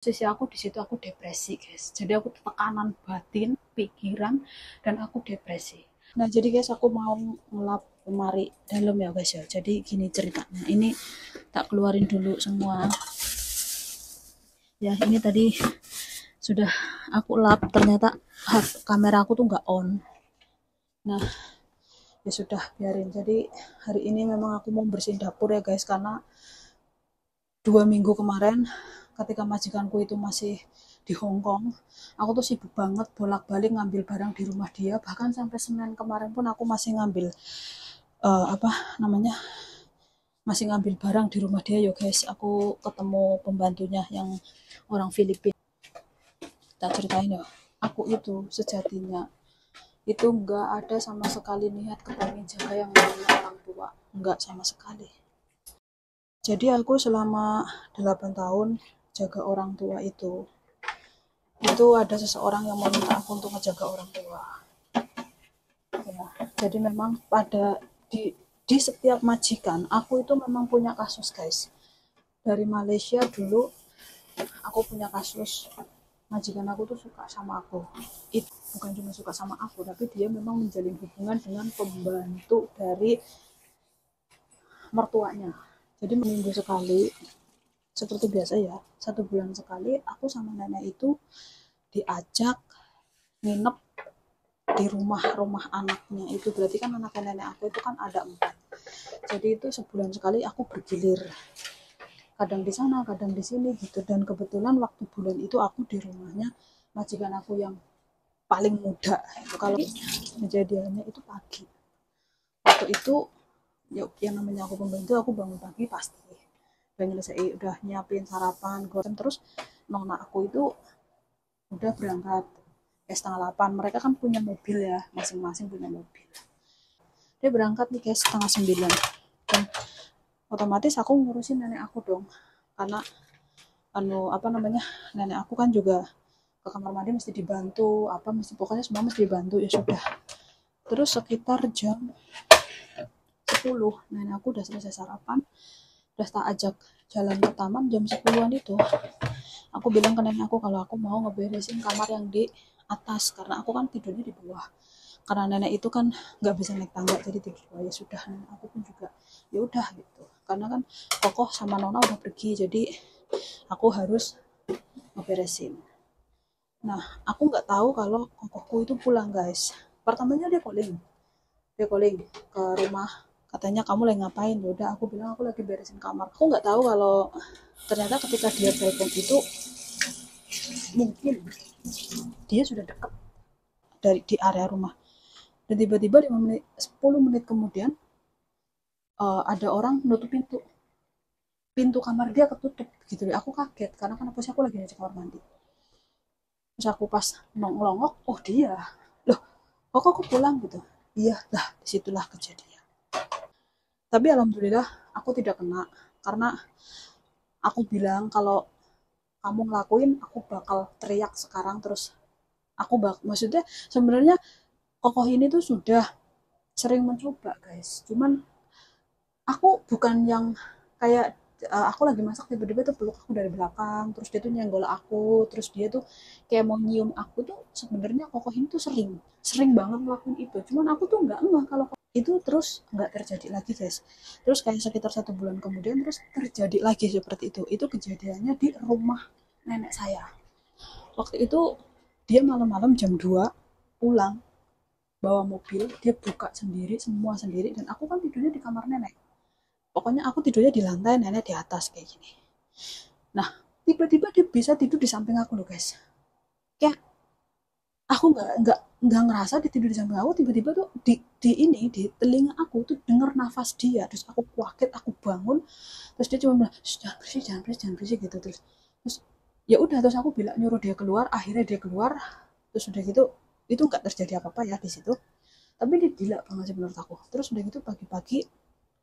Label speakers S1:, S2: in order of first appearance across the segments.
S1: Sisi aku di situ aku depresi guys, jadi aku tekanan batin, pikiran, dan aku depresi. Nah jadi guys aku mau ngelap lemari dalam ya guys ya. Jadi gini ceritanya, ini tak keluarin dulu semua ya. Ini tadi sudah aku lap, ternyata kamera aku tuh nggak on. Nah ya sudah, biarin. Jadi hari ini memang aku mau bersihin dapur ya guys, karena 2 minggu kemarin ketika majikanku itu masih di Hong Kong, aku tuh sibuk banget bolak-balik ngambil barang di rumah dia. Bahkan sampai Senin kemarin pun aku masih ngambil apa namanya, masih ngambil barang di rumah dia yo guys. Aku ketemu pembantunya yang orang Filipina. Tak ceritain ya, aku itu sejatinya itu nggak ada sama sekali niat kepengen jaga yang namanya orang tua, nggak sama sekali. Jadi aku selama 8 tahun jaga orang tua itu ada seseorang yang meminta aku untuk menjaga orang tua ya. Jadi memang pada di setiap majikan aku itu memang punya kasus guys. Dari Malaysia dulu aku punya kasus, majikan aku tuh suka sama aku. Itu bukan cuma suka sama aku, tapi dia memang menjalin hubungan dengan pembantu dari mertuanya. Jadi minggu sekali, seperti biasa ya, 1 bulan sekali aku sama nenek itu diajak nginep di rumah anaknya. Itu berarti kan anak nenek aku itu kan ada 4. Jadi itu sebulan sekali aku bergilir, kadang di sana kadang di sini gitu. Dan kebetulan waktu bulan itu aku di rumahnya majikan aku yang paling muda. Kalau kejadiannya itu pagi, waktu itu ya, yang namanya aku pembantu, aku bangun pagi pasti udah nyelesain, udah nyiapin sarapan goreng. Terus nona aku itu udah berangkat setengah 8. Mereka kan punya mobil ya, masing-masing punya mobil. Dia berangkat nih guys setengah 9, dan otomatis aku ngurusin nenek aku dong, karena apa namanya, nenek aku kan juga ke kamar mandi mesti dibantu, apa mesti, pokoknya semua mesti dibantu. Ya sudah, terus sekitar jam 10 nenek aku udah selesai sarapan, udah tak ajak jalan ke taman. Jam 10-an itu aku bilang ke nenek aku kalau aku mau ngeberesin kamar yang di atas, karena aku kan tidurnya di bawah, karena nenek itu kan nggak bisa naik tangga, jadi tidur di bawah. Ya sudah, nenek aku pun juga ya udah gitu, karena kan kokoh sama nona udah pergi, jadi aku harus ngeberesin. Nah aku nggak tahu kalau kokohku itu pulang guys. Pertamanya dia calling ke rumah, katanya kamu lagi ngapain. Ya udah aku bilang aku lagi beresin kamar. Aku nggak tahu kalau ternyata ketika dia telepon itu mungkin dia sudah dekat dari di area rumah. Dan tiba-tiba 5 menit 10 menit kemudian ada orang nutup pintu kamar dia ketutup gitu. Aku kaget karena kan posisi aku lagi di kamar mandi. Terus aku pas nongolongok, oh dia. Loh, kok aku pulang gitu. Iya lah, disitulah kejadian. Tapi alhamdulillah aku tidak kena, karena aku bilang kalau kamu ngelakuin aku bakal teriak sekarang. Terus maksudnya sebenarnya kokoh ini tuh sudah sering mencoba guys, cuman aku bukan yang kayak aku lagi masak tiba-tiba tuh peluk aku dari belakang, terus dia tuh nyenggol aku, terus dia tuh kayak mau nyium aku. Tuh sebenarnya kokoh ini tuh sering sering banget ngelakuin itu, cuman aku tuh nggak ngeh kalau itu. Terus nggak terjadi lagi guys. Terus kayak sekitar 1 bulan kemudian terus terjadi lagi seperti itu kejadiannya di rumah nenek saya. Waktu itu dia malam-malam jam 2 pulang bawa mobil, dia buka sendiri semua sendiri, dan aku kan tidurnya di kamar nenek. Pokoknya aku tidurnya di lantai, nenek di atas kayak gini. Nah tiba-tiba dia bisa tidur di samping aku loh guys. Kayak aku nggak ngerasa dia tidur di samping aku. Tiba-tiba tuh di ini di telinga aku tuh denger nafas dia. Terus aku kaget, aku bangun. Terus dia cuma bilang, jangan berisik, jangan berisik, jangan berisik gitu. Terus ya udah, terus aku bilang nyuruh dia keluar. Akhirnya dia keluar. Terus udah gitu itu nggak terjadi apa-apa ya di situ. Tapi dia gila banget sih menurut aku. Terus udah gitu pagi-pagi,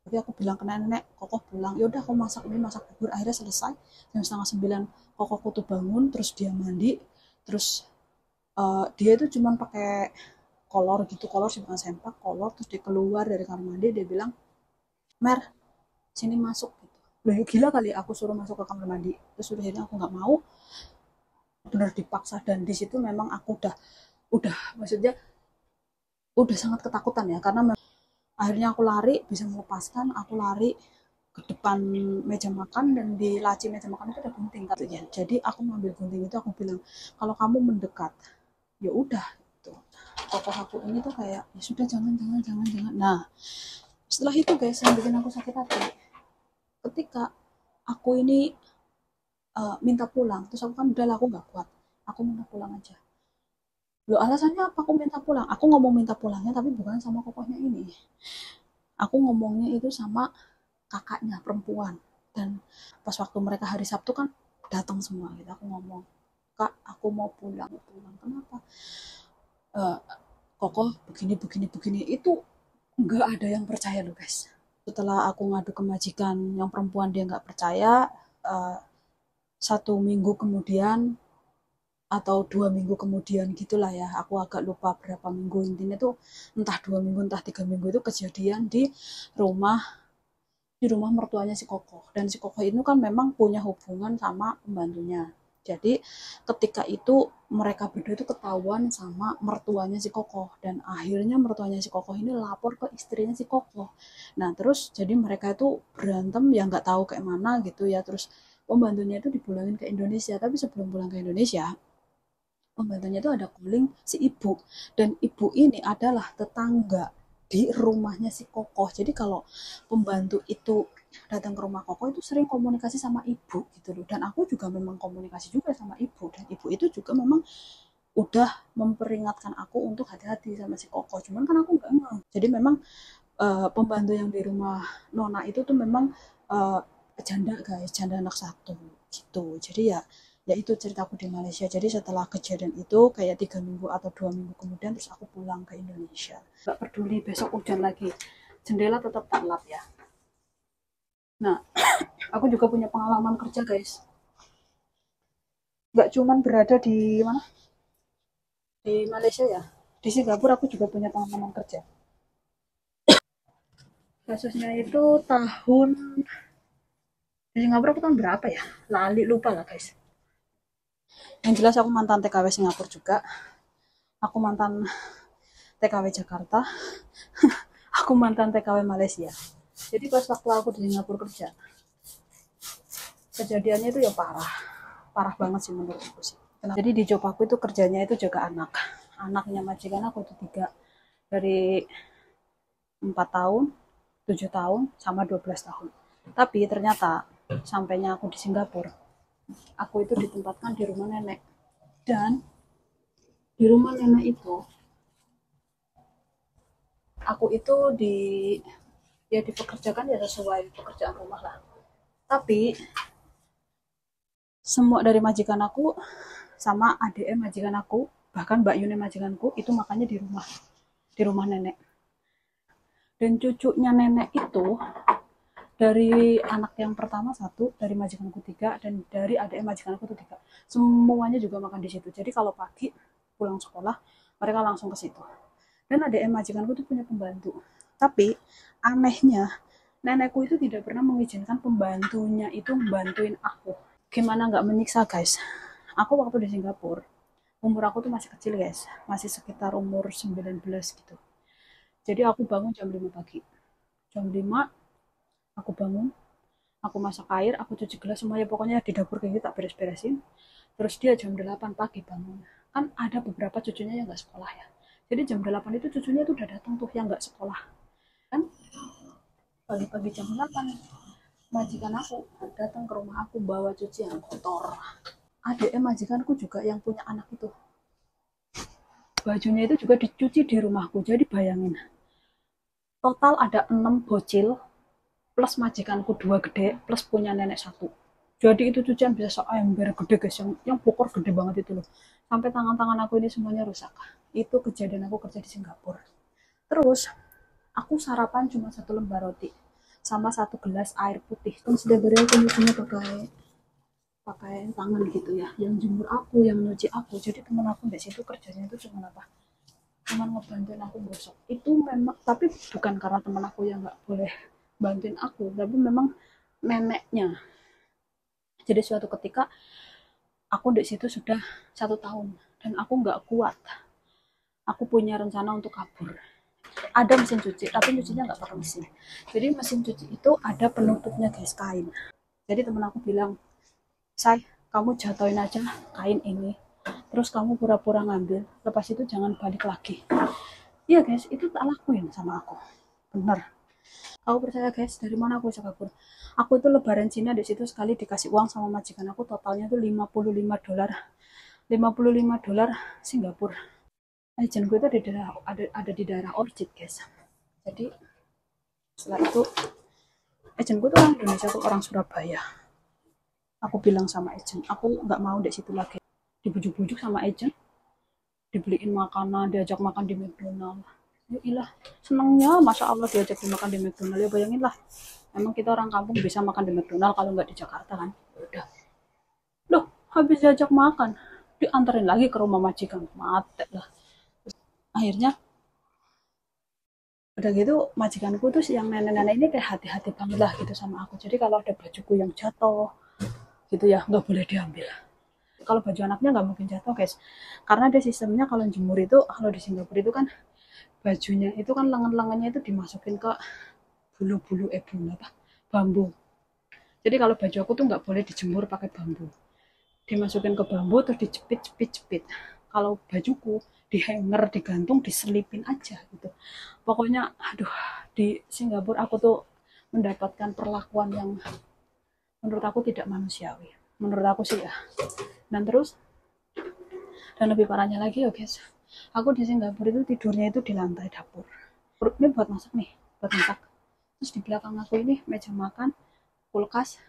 S1: tapi aku bilang ke nenek, kokoh pulang. Ya udah aku masak bubur. Akhirnya selesai jam 8:30 kokohku tuh bangun. Terus dia mandi. Terus dia itu cuman pakai kolor gitu, kolor sih bukan sempak, kolor. Terus dia keluar dari kamar mandi, dia bilang, Mer, sini masuk gitu. Loh gila kali aku suruh masuk ke kamar mandi. Terus udah, jadi aku nggak mau. benar dipaksa, dan di situ memang aku udah maksudnya udah sangat ketakutan ya, karena akhirnya aku lari bisa melepaskan, aku lari ke depan meja makan, dan di laci meja makan itu ada gunting katanya. Jadi aku ngambil gunting itu, aku bilang kalau kamu mendekat ya udah gitu. Kokoh aku ini tuh kayak ya sudah, jangan jangan jangan jangan. Nah setelah itu guys, yang bikin aku sakit hati ketika aku ini minta pulang, terus aku kan udah lah, aku nggak kuat, aku minta pulang aja. Loh alasannya apa aku minta pulang? Aku ngomong minta pulangnya tapi bukan sama kokohnya ini. Aku ngomongnya itu sama kakaknya perempuan. Dan pas waktu mereka hari Sabtu kan datang semua gitu, aku ngomong, kak aku mau pulang. Pulang kenapa? Eh, Kokoh begini begini begini. Itu nggak ada yang percaya loh guys. Setelah aku ngadu ke majikan yang perempuan, dia nggak percaya. eh, 1 minggu kemudian atau 2 minggu kemudian gitulah ya, aku agak lupa berapa minggu, intinya tuh entah 2 minggu entah 3 minggu, itu kejadian rumah di rumah mertuanya si Kokoh. Dan si Kokoh itu kan memang punya hubungan sama pembantunya. Jadi ketika itu mereka berdua itu ketahuan sama mertuanya si Kokoh, dan akhirnya mertuanya si Kokoh ini lapor ke istrinya si Kokoh. Nah terus jadi mereka itu berantem ya, nggak tahu kayak mana gitu ya. Terus pembantunya itu dipulangin ke Indonesia, tapi sebelum pulang ke Indonesia pembantunya itu ada calling si ibu, dan ibu ini adalah tetangga di rumahnya si Kokoh. Jadi kalau pembantu itu datang ke rumah Kokoh itu sering komunikasi sama ibu gitu loh. Dan aku juga memang komunikasi juga sama ibu, dan ibu itu juga memang udah memperingatkan aku untuk hati-hati sama si Kokoh. Cuman kan aku nggak mau. Jadi memang pembantu yang di rumah Nona itu tuh memang uh, janda guys, janda anak satu gitu. Jadi ya ya itu ceritaku di Malaysia. Jadi setelah kejadian itu kayak 3 minggu atau 2 minggu kemudian, terus aku pulang ke Indonesia. Gak peduli besok hujan lagi, jendela tetap tak lap ya. Nah aku juga punya pengalaman kerja guys, nggak cuman berada di mana, di Malaysia ya, di Singapura aku juga punya pengalaman kerja. Kasusnya itu tahun, di Singapura aku tahun berapa ya, lali lupa lah guys. Yang jelas aku mantan TKW Singapura juga, aku mantan TKW Jakarta, aku mantan TKW Malaysia. Jadi pas waktu aku di Singapura kerja, kejadiannya itu ya parah, parah banget sih menurutku sih. Jadi di job aku itu kerjanya itu jaga anak, anaknya majikan aku itu 3, dari 4 tahun, 7 tahun, sama 12 tahun. Tapi ternyata sampainya aku di Singapura, aku itu ditempatkan di rumah nenek. Dan di rumah nenek itu aku itu ya dipekerjakan ya sesuai pekerjaan rumah lah. Tapi semua dari majikan aku sama ADM majikan aku, bahkan Mbak Yuni majikanku itu makannya di rumah nenek. Dan cucunya nenek itu dari anak yang pertama 1, dari majikanku 3, dan dari ADM majikanku itu 3, semuanya juga makan di situ. Jadi kalau pagi pulang sekolah mereka langsung ke situ. Dan ADM majikanku itu punya pembantu, tapi anehnya nenekku itu tidak pernah mengizinkan pembantunya itu membantuin aku. Gimana nggak menyiksa guys, aku waktu di Singapura umur aku tuh masih kecil guys, masih sekitar umur 19 gitu. Jadi aku bangun jam 5 pagi, jam 5 aku bangun, aku masak air, aku cuci gelas, semuanya pokoknya di dapur kayak gitu tak beres-beresin. Terus dia jam 8 pagi bangun, kan ada beberapa cucunya yang nggak sekolah ya, jadi jam 8 itu cucunya tuh udah datang tuh yang nggak sekolah kan. Pagi-pagi jam 8 majikan aku datang ke rumah aku bawa cucian kotor. ADM majikanku juga yang punya anak itu, bajunya itu juga dicuci di rumahku. Jadi bayangin, total ada 6 bocil plus majikanku 2 gede plus punya nenek 1. Jadi itu cucian bisa seember gede guys, yang pokor gede banget itu loh, sampai tangan-tangan aku ini semuanya rusak. Itu kejadian aku kerja di Singapura. Terus aku sarapan cuma 1 lembar roti sama 1 gelas air putih, kan sudah beri aku nyucinya pakai pakai tangan gitu ya, yang jemur aku, yang nyuci aku. Jadi temen aku di situ kerjanya itu cuma apa, cuma ngebantuin aku gosok. Itu memang, tapi bukan karena temen aku yang nggak boleh bantuin aku, tapi memang neneknya. Jadi suatu ketika Aku di situ sudah 1 tahun dan aku nggak kuat. Aku punya rencana untuk kabur. Ada mesin cuci, tapi cucinya nggak pakai mesin. Jadi mesin cuci itu ada penutupnya guys, kain. Jadi temen aku bilang, Say, kamu jatuhin aja kain ini, terus kamu pura-pura ngambil, lepas itu jangan balik lagi. Iya guys, itu tak lakuin sama aku. Bener. Aku percaya guys, dari mana aku bisa kabur? Aku itu lebaran Cina di situ sekali dikasih uang sama majikan aku, totalnya tuh 55 dolar. 55 dolar Singapura. Agent gue itu ada di daerah Orchid guys. Jadi setelah itu agent gue tuh orang Indonesia, tuh orang Surabaya. Aku bilang sama agent, aku nggak mau di situ lagi. Dibujuk-bujuk sama agent, dibeliin makanan, diajak makan di McDonald. Ya ilah, senangnya Masya Allah diajak makan di McDonald. Ya bayangin lah, emang kita orang kampung bisa makan di McDonald kalau nggak di Jakarta kan. Udah, loh habis diajak makan dianterin lagi ke rumah majikan, mati lah. Akhirnya udah gitu majikanku tuh yang nenek-nenek ini kayak hati-hati banget lah gitu sama aku. Jadi kalau ada bajuku yang jatuh gitu ya nggak boleh diambil. Kalau baju anaknya nggak mungkin jatuh guys, karena ada sistemnya kalau jemur itu, kalau di Singapura itu kan bajunya itu kan lengan-lengannya itu dimasukin ke bulu-bulu bambu. Jadi kalau baju aku tuh nggak boleh dijemur pakai bambu, dimasukin ke bambu terus dijepit. Kalau bajuku di hanger, digantung, diselipin aja gitu. Pokoknya aduh, di Singapura aku tuh mendapatkan perlakuan yang menurut aku tidak manusiawi, menurut aku sih ya. Dan terus, dan lebih parahnya lagi ya guys, aku di Singapura itu tidurnya itu di lantai dapur. Ini buat masak nih, buat masak. Terus di belakang aku ini meja makan, kulkas,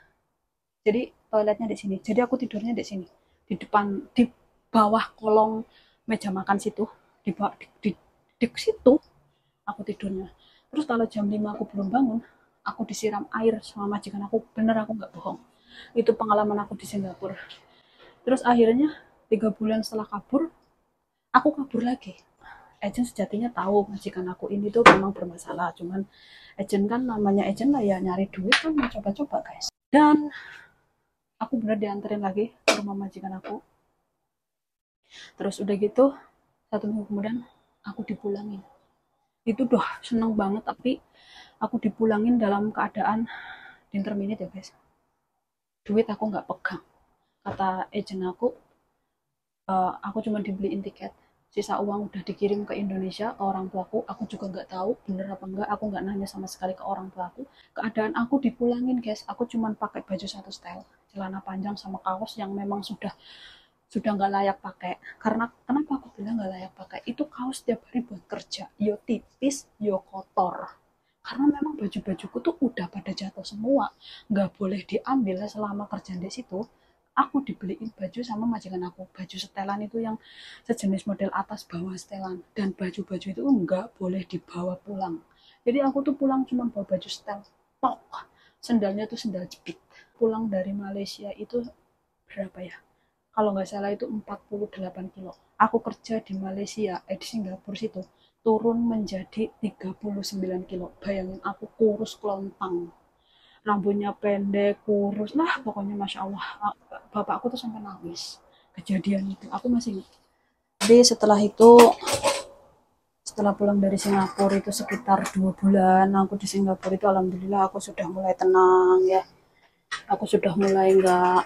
S1: jadi toiletnya di sini. Jadi aku tidurnya di sini, di depan, di bawah kolong meja makan situ, di bawah di situ aku tidurnya. Terus kalau jam 5 aku belum bangun, aku disiram air sama majikan aku. Bener, aku nggak bohong. Itu pengalaman aku di Singapura. Terus akhirnya 3 bulan setelah kabur, aku kabur lagi. Agent sejatinya tahu majikan aku ini tuh memang bermasalah. Cuman agent kan namanya agent lah ya, nyari duit kan, mencoba-coba guys. Dan aku bener dianterin lagi ke rumah majikan aku. Terus udah gitu 1 minggu kemudian aku dipulangin. Itu udah seneng banget, tapi aku dipulangin dalam keadaan interminate ya guys. Duit aku nggak pegang. Kata agent aku cuma dibeliin tiket, sisa uang udah dikirim ke Indonesia ke orang tuaku. Aku juga nggak tahu bener apa enggak, aku nggak nanya sama sekali ke orang tuaku. Keadaan aku dipulangin guys, aku cuma pakai baju satu style, celana panjang sama kaos yang memang sudah nggak layak pakai. Karena kenapa aku bilang nggak layak pakai, itu kaos tiap hari buat kerja, yo tipis yo kotor. Karena memang baju-bajuku tuh udah pada jatuh semua, nggak boleh diambil selama kerjaan di situ. Aku dibeliin baju sama majikan aku, baju setelan itu yang sejenis model atas bawah setelan, dan baju-baju itu nggak boleh dibawa pulang. Jadi aku tuh pulang cuma bawa baju setel tok, sendalnya tuh sendal jepit. Pulang dari Malaysia itu berapa ya, kalau nggak salah itu 48 kilo. Aku kerja di Malaysia, di Singapura situ, turun menjadi 39 kilo. Bayangin, aku kurus kelontang, rambutnya pendek, kurus, nah pokoknya Masya Allah. Bapakku tuh sampai nangis kejadian itu, aku masih ingat. Jadi setelah pulang dari Singapura itu sekitar 2 bulan aku di Singapura itu, alhamdulillah aku sudah mulai tenang ya. Aku sudah mulai nggak,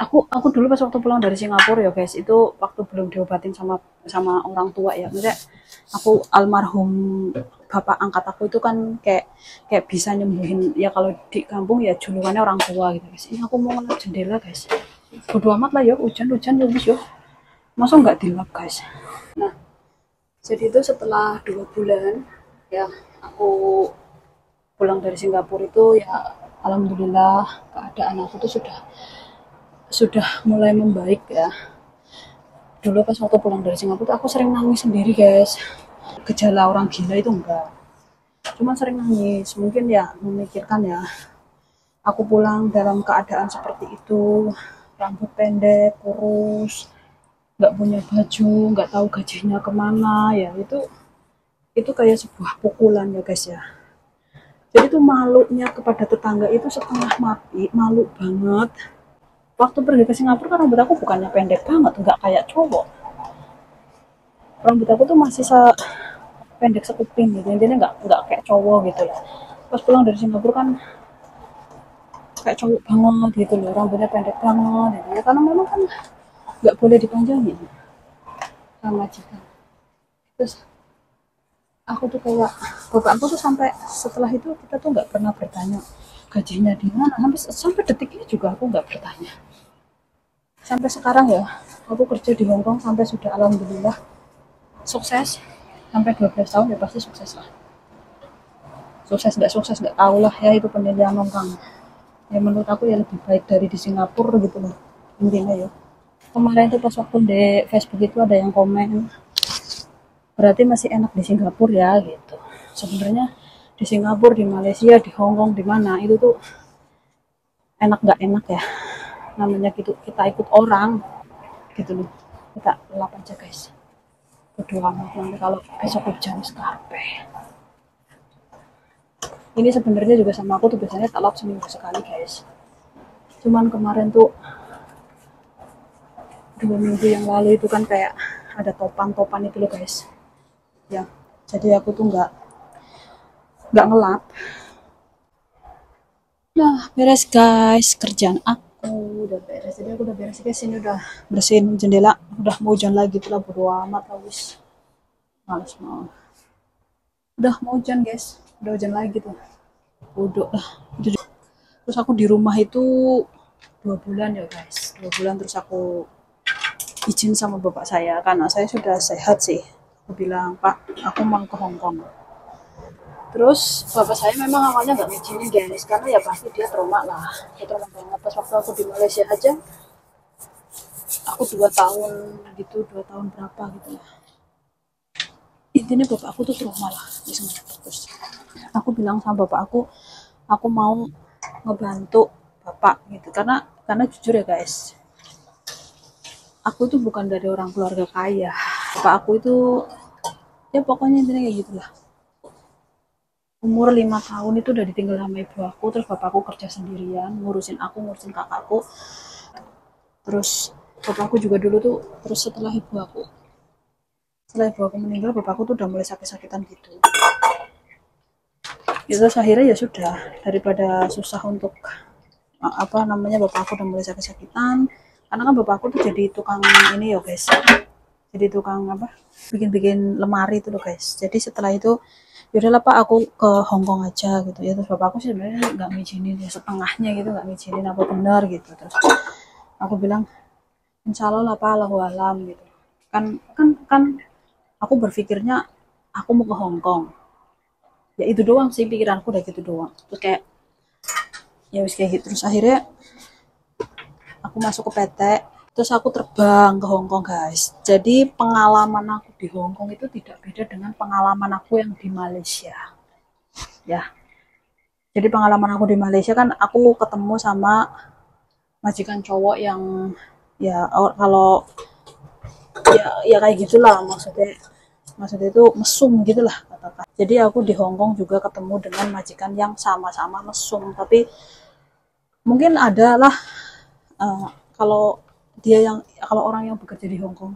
S1: aku dulu pas waktu pulang dari Singapura ya guys, itu waktu belum diobatin sama orang tua ya. Maksudnya aku, almarhum bapak angkat aku itu kan kayak bisa nyembuhin ya, kalau di kampung ya julukannya orang tua gitu guys. Ini aku mau ngeliat jendela guys, bodo amat lah ya, hujan ya wis yo, masa nggak dilap guys. Nah, jadi itu setelah 2 bulan ya aku pulang dari Singapura itu ya, alhamdulillah keadaan aku tuh sudah mulai membaik ya. Dulu pas waktu pulang dari Singapura aku sering nangis sendiri guys. Gejala orang gila itu enggak, cuma sering nangis. Mungkin ya memikirkan ya, aku pulang dalam keadaan seperti itu, rambut pendek, kurus, nggak punya baju, nggak tahu gajinya kemana ya. Itu kayak sebuah pukulan ya guys ya. Jadi tuh malunya kepada tetangga itu setengah mati, malu banget. Waktu pergi ke Singapura kan rambut aku bukannya pendek banget, nggak kayak cowok. Rambut aku tuh masih pendek sekuping gitu, intinya nggak kayak cowok gitu lah. Pas pulang dari Singapura kan kayak cowok banget gitu loh, rambutnya pendek banget gitu ya, karena memang kan nggak boleh dipanjangin sama majikan. Terus aku tuh kayak bapak aku tuh sampai setelah itu kita tuh nggak pernah bertanya gajinya di mana, sampai detik ini juga aku nggak bertanya. Sampai sekarang ya, aku kerja di Hong Kong sampai sudah alhamdulillah sukses, sampai 12 tahun ya pasti sukses lah. Sukses nggak tahu lah ya, itu penilaian orang. Ya menurut aku ya lebih baik dari di Singapura gitu loh, intinya ya. Kemarin tuh pas waktu di Facebook itu ada yang komen, berarti masih enak di Singapura ya gitu. Sebenarnya di Singapura, di Malaysia, di Hong Kong, di mana itu tuh enak nggak enak ya, namanya gitu, kita ikut orang gitu loh. Kita lap aja guys, bodo amat nanti kalau besok hujan skarpe. Ini sebenarnya juga sama aku tuh biasanya tak lap seminggu sekali guys, cuman kemarin tuh 2 minggu yang lalu itu kan kayak ada topan-topan itu loh guys ya, jadi aku tuh nggak ngelap. Nah beres guys, kerjaan aku udah beres, jadi aku udah beres guys, ini udah bersihin jendela, udah mau hujan lagi tuh lah, bodo amat lah wis, males mau, udah mau hujan guys, udah hujan lagi tuh, bodoh lah. Terus aku di rumah itu 2 bulan ya guys, 2 bulan. Terus aku izin sama bapak saya karena saya sudah sehat sih, aku bilang pak aku mau ke Hong Kong. Terus bapak saya memang awalnya nggak ngizinin guys, karena ya pasti dia trauma lah, dia trauma banget. Pas waktu aku di Malaysia aja, aku 2 tahun gitu, 2 tahun berapa gitu lah, intinya bapak aku tuh trauma lah. Terus aku bilang sama bapak aku mau ngebantu bapak gitu, karena jujur ya guys, aku tuh bukan dari orang keluarga kaya. Bapak aku itu ya pokoknya intinya kayak gitulah, umur 5 tahun itu udah ditinggal sama ibu aku. Terus bapakku kerja sendirian, ngurusin aku, ngurusin kakakku. Terus bapakku juga dulu tuh, terus setelah ibu aku meninggal, bapakku tuh udah mulai sakit-sakitan gitu. Ya terus akhirnya ya sudah, daripada susah untuk apa namanya, bapak aku udah mulai sakit-sakitan, karena kan bapak aku tuh jadi tukang ini ya guys, jadi tukang apa, bikin-bikin lemari itu loh guys. Jadi setelah itu yaudahlah pak aku ke Hong Kong aja gitu ya. Terus bapakku sih sebenarnya nggak ngizinin ya, setengahnya gitu, nggak ngizinin apa benar gitu. Terus aku bilang insya Allah lah pak, Allahu alam gitu, kan aku berpikirnya aku mau ke Hong Kong, ya itu doang sih pikiranku, udah gitu doang. Terus kayak ya wis kayak gitu. Terus akhirnya aku masuk ke PT, terus aku terbang ke Hong Kong guys. Jadi pengalaman aku di Hong Kong itu tidak beda dengan pengalaman aku yang di Malaysia ya. Jadi pengalaman aku di Malaysia kan aku ketemu sama majikan cowok yang ya kalau ya kayak gitulah, maksudnya itu mesum gitulah katakan. Jadi aku di Hong Kong juga ketemu dengan majikan yang sama-sama mesum, tapi mungkin adalah uh, kalau kalau orang yang bekerja di Hong Kong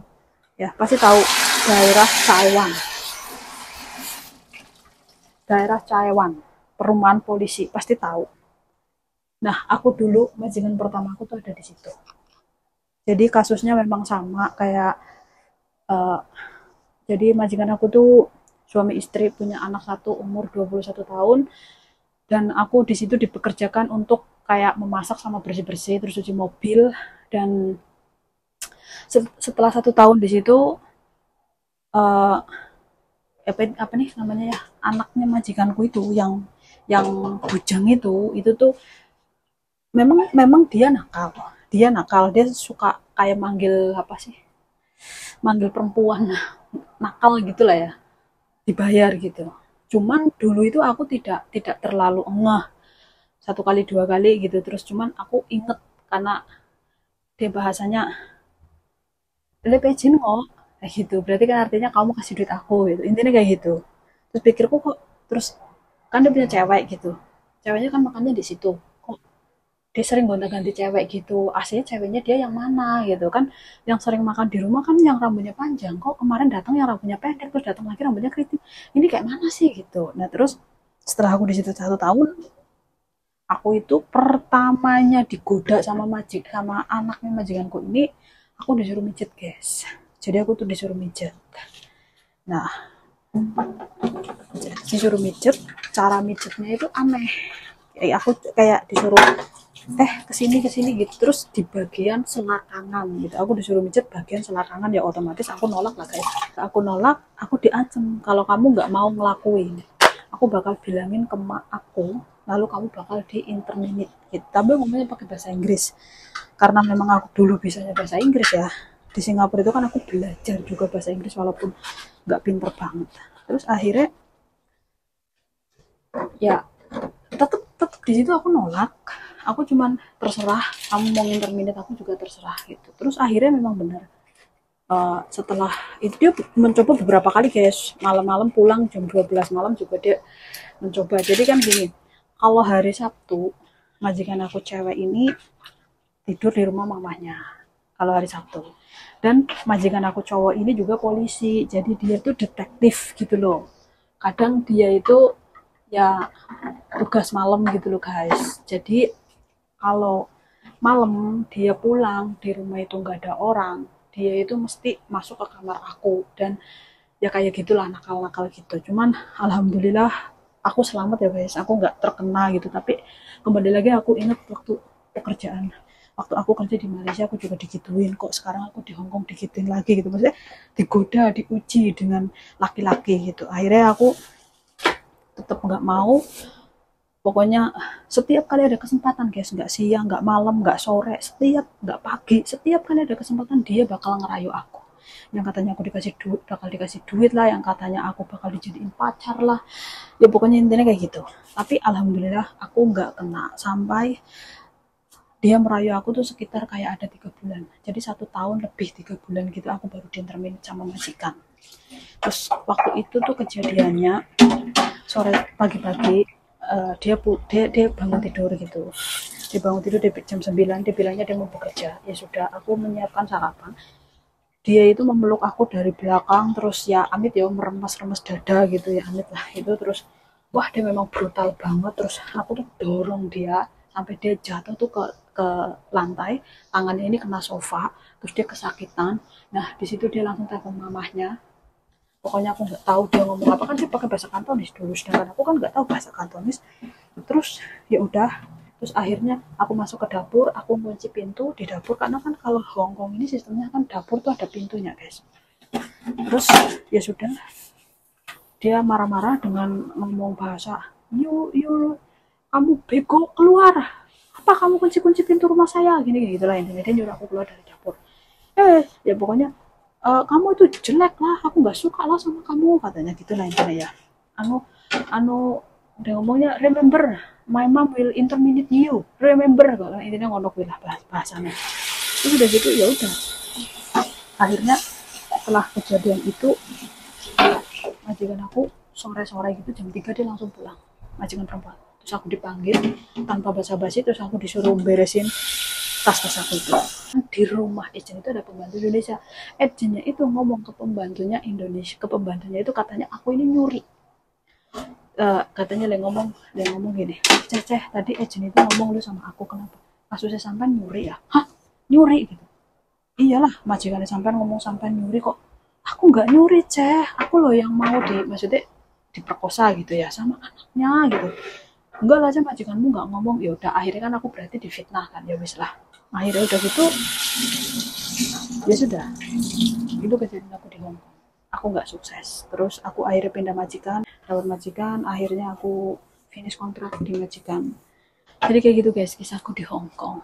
S1: ya pasti tahu daerah Chaiwan, perumahan polisi, pasti tahu. Nah aku dulu majikan pertama aku tuh ada di situ. Jadi kasusnya memang sama kayak uh, jadi majikan aku tuh suami istri, punya anak satu umur 21 tahun, dan aku di situ dipekerjakan untuk kayak memasak sama bersih-bersih, terus cuci mobil. Dan setelah 1 tahun di situ, uh, apa nih namanya ya, anaknya majikanku itu yang bujang itu tuh memang dia nakal, dia suka kayak manggil apa sih, manggil perempuan nakal gitulah ya, dibayar gitu. Cuman dulu itu aku tidak terlalu engeh, 1 kali 2 kali gitu. Terus cuman aku inget karena dia bahasanya lepecin kok kayak gitu, berarti kan artinya kamu kasih duit aku gitu, intinya kayak gitu. Terus pikirku kok, terus kan dia punya cewek gitu, ceweknya kan makannya di situ kok, dia sering gonta-ganti cewek gitu. Aslinya ceweknya dia yang mana gitu kan, yang sering makan di rumah kan yang rambutnya panjang, kok kemarin datang yang rambutnya pendek, terus datang lagi rambutnya keriting, ini kayak mana sih gitu. Nah terus setelah aku di situ 1 tahun, aku itu pertamanya digoda sama anaknya majikanku ini, aku disuruh mijet guys. Jadi aku tuh disuruh mijet. Nah disuruh mijet, cara mijetnya itu aneh. Kayak aku kayak disuruh kesini gitu, terus di bagian selangkangan gitu, aku disuruh mijet bagian selangkangan, ya otomatis aku nolak lah guys. Aku nolak, aku diancam kalau kamu nggak mau ngelakuin, aku bakal bilangin ke mak aku, lalu kamu bakal di interminate gitu. Tapi ngomongnya pakai bahasa Inggris karena memang aku dulu bisanya bahasa Inggris ya. Di Singapura itu kan aku belajar juga bahasa Inggris walaupun nggak pinter banget. Terus akhirnya ya tetep di situ aku nolak. Aku cuman terserah, kamu mau interminate aku juga terserah gitu. Terus akhirnya memang benar, setelah itu dia mencoba beberapa kali guys, malam-malam pulang jam 12 malam juga dia mencoba. Jadi kan gini, kalau hari Sabtu majikan aku cewek ini tidur di rumah mamanya kalau hari Sabtu, dan majikan aku cowok ini juga polisi, jadi dia tuh detektif gitu loh. Kadang dia itu ya tugas malam gitu loh guys. Jadi kalau malam dia pulang di rumah itu nggak ada orang, dia itu mesti masuk ke kamar aku, dan ya kayak gitulah nakal-nakal gitu. Cuman alhamdulillah aku selamat ya guys, aku nggak terkena gitu. Tapi kembali lagi aku ingat waktu pekerjaan, waktu aku kerja di Malaysia aku juga digituin, kok sekarang aku di Hongkong digituin lagi gitu. Maksudnya digoda, diuji dengan laki-laki gitu. Akhirnya aku tetap nggak mau. Pokoknya setiap kali ada kesempatan guys, nggak siang, nggak malam, nggak sore, nggak pagi, setiap kali ada kesempatan dia bakal ngerayu aku. Yang katanya aku dikasih duit, bakal dikasih duit lah, yang katanya aku bakal dijadiin pacar lah. Ya pokoknya intinya kayak gitu. Tapi alhamdulillah aku nggak kena, sampai dia merayu aku tuh sekitar kayak ada 3 bulan. Jadi 1 tahun lebih 3 bulan gitu aku baru diintermin sama majikan. Terus waktu itu tuh kejadiannya sore pagi-pagi, dia bangun tidur gitu. Dia bangun tidur di jam 9, dia bilangnya dia mau bekerja. Ya sudah, aku menyiapkan sarapan. Dia itu memeluk aku dari belakang, terus ya amit ya, meremas-remas dada gitu ya, amit lah itu. Terus wah dia memang brutal banget. Terus aku tuh dorong dia sampai dia jatuh tuh ke lantai, tangannya ini kena sofa, terus dia kesakitan. Nah di situ dia langsung telepon mamahnya. Pokoknya aku nggak tahu dia ngomong apa, kan dia pakai bahasa Kantonis dulu, sedangkan aku kan nggak tahu bahasa Kantonis. Terus ya udah, terus akhirnya aku masuk ke dapur, aku kunci pintu di dapur, karena kan kalau Hongkong ini sistemnya kan dapur tuh ada pintunya guys. Terus ya sudah, dia marah-marah dengan ngomong bahasa, you kamu bego, keluar, apa kamu kunci-kunci pintu rumah saya, gini gitu lah intinya. Dia nyuruh aku keluar dari dapur. Ya pokoknya, kamu itu jelek lah, aku nggak suka lah sama kamu, katanya gitu lah intinya ya. Anu anu udah ngomongnya, remember my mom will interminate you, remember, kalau intinya ngono kuwi lah bahasanya. Terus udah gitu ya udah, akhirnya setelah kejadian itu majikan aku sore-sore gitu jam 3 dia langsung pulang, majikan perempuan. Terus aku dipanggil tanpa basa-basi, terus aku disuruh beresin tas-tas aku itu. Di rumah agent itu ada pembantu Indonesia. Agentnya itu ngomong ke pembantunya Indonesia, ke pembantunya itu katanya aku ini nyuri. Katanya dia ngomong gini, Ceh, tadi agent itu ngomong lu sama aku, kenapa kasusnya sampai nyuri ya? Hah, nyuri gitu? Iyalah, majikannya sampai ngomong sampai nyuri kok. Aku nggak nyuri, Ceh, aku loh yang mau maksudnya diperkosa gitu ya sama anaknya gitu. Enggak lah, Ceh, majikanmu nggak ngomong. Ya udah, akhirnya kan aku berarti difitnah kan, ya wis lah. Akhirnya udah gitu, ya sudah, itu kejadian aku di Hongkong. Aku nggak sukses, terus aku akhirnya pindah majikan, dapat majikan, akhirnya aku finish kontrak di majikan. Jadi kayak gitu guys, kisahku di Hongkong.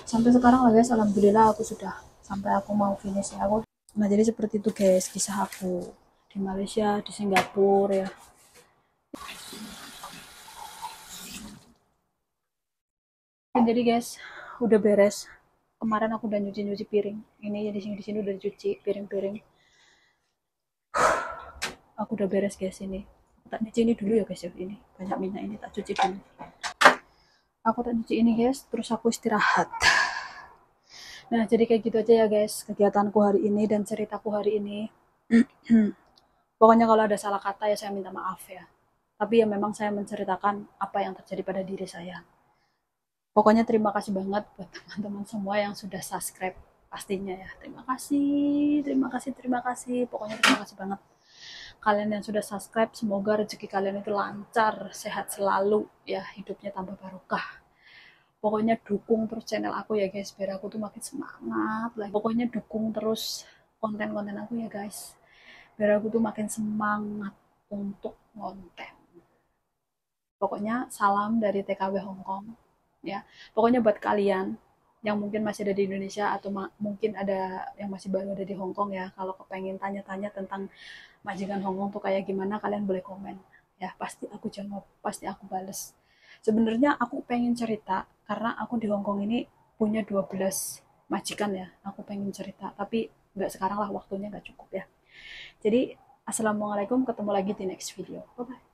S1: Sampai sekarang lah guys, alhamdulillah aku sudah sampai aku mau finish ya aku. Nah jadi seperti itu guys kisah aku di Malaysia, di Singapura ya. Jadi guys, udah beres. Kemarin aku udah nyuci piring. Ini ya di sini udah dicuci piring-piring. Aku udah beres guys ini. Tak nyuci ini dulu ya guys ya, ini banyak minyak, ini tak cuci dulu. Aku tak cuci ini guys, terus aku istirahat. Nah, jadi kayak gitu aja ya guys, kegiatanku hari ini dan ceritaku hari ini. Pokoknya kalau ada salah kata ya saya minta maaf ya. Tapi ya memang saya menceritakan apa yang terjadi pada diri saya. Pokoknya terima kasih banget buat teman-teman semua yang sudah subscribe pastinya ya. Terima kasih, terima kasih, terima kasih. Pokoknya terima kasih banget. Kalian yang sudah subscribe, semoga rezeki kalian itu lancar, sehat selalu ya, hidupnya tambah barokah. Pokoknya dukung terus channel aku ya guys, biar aku tuh makin semangat lagi. Pokoknya dukung terus konten-konten aku ya guys, biar aku tuh makin semangat untuk konten. Pokoknya salam dari TKW Hongkong ya. Pokoknya buat kalian yang mungkin masih ada di Indonesia atau mungkin ada yang masih baru ada di Hongkong ya, kalau kepengen tanya-tanya tentang majikan Hongkong tuh kayak gimana, kalian boleh komen ya, pasti aku jawab, pasti aku bales. Sebenarnya aku pengen cerita karena aku di Hongkong ini punya 12 majikan ya, aku pengen cerita tapi nggak sekarang lah, waktunya nggak cukup ya. Jadi assalamualaikum, ketemu lagi di next video, bye bye.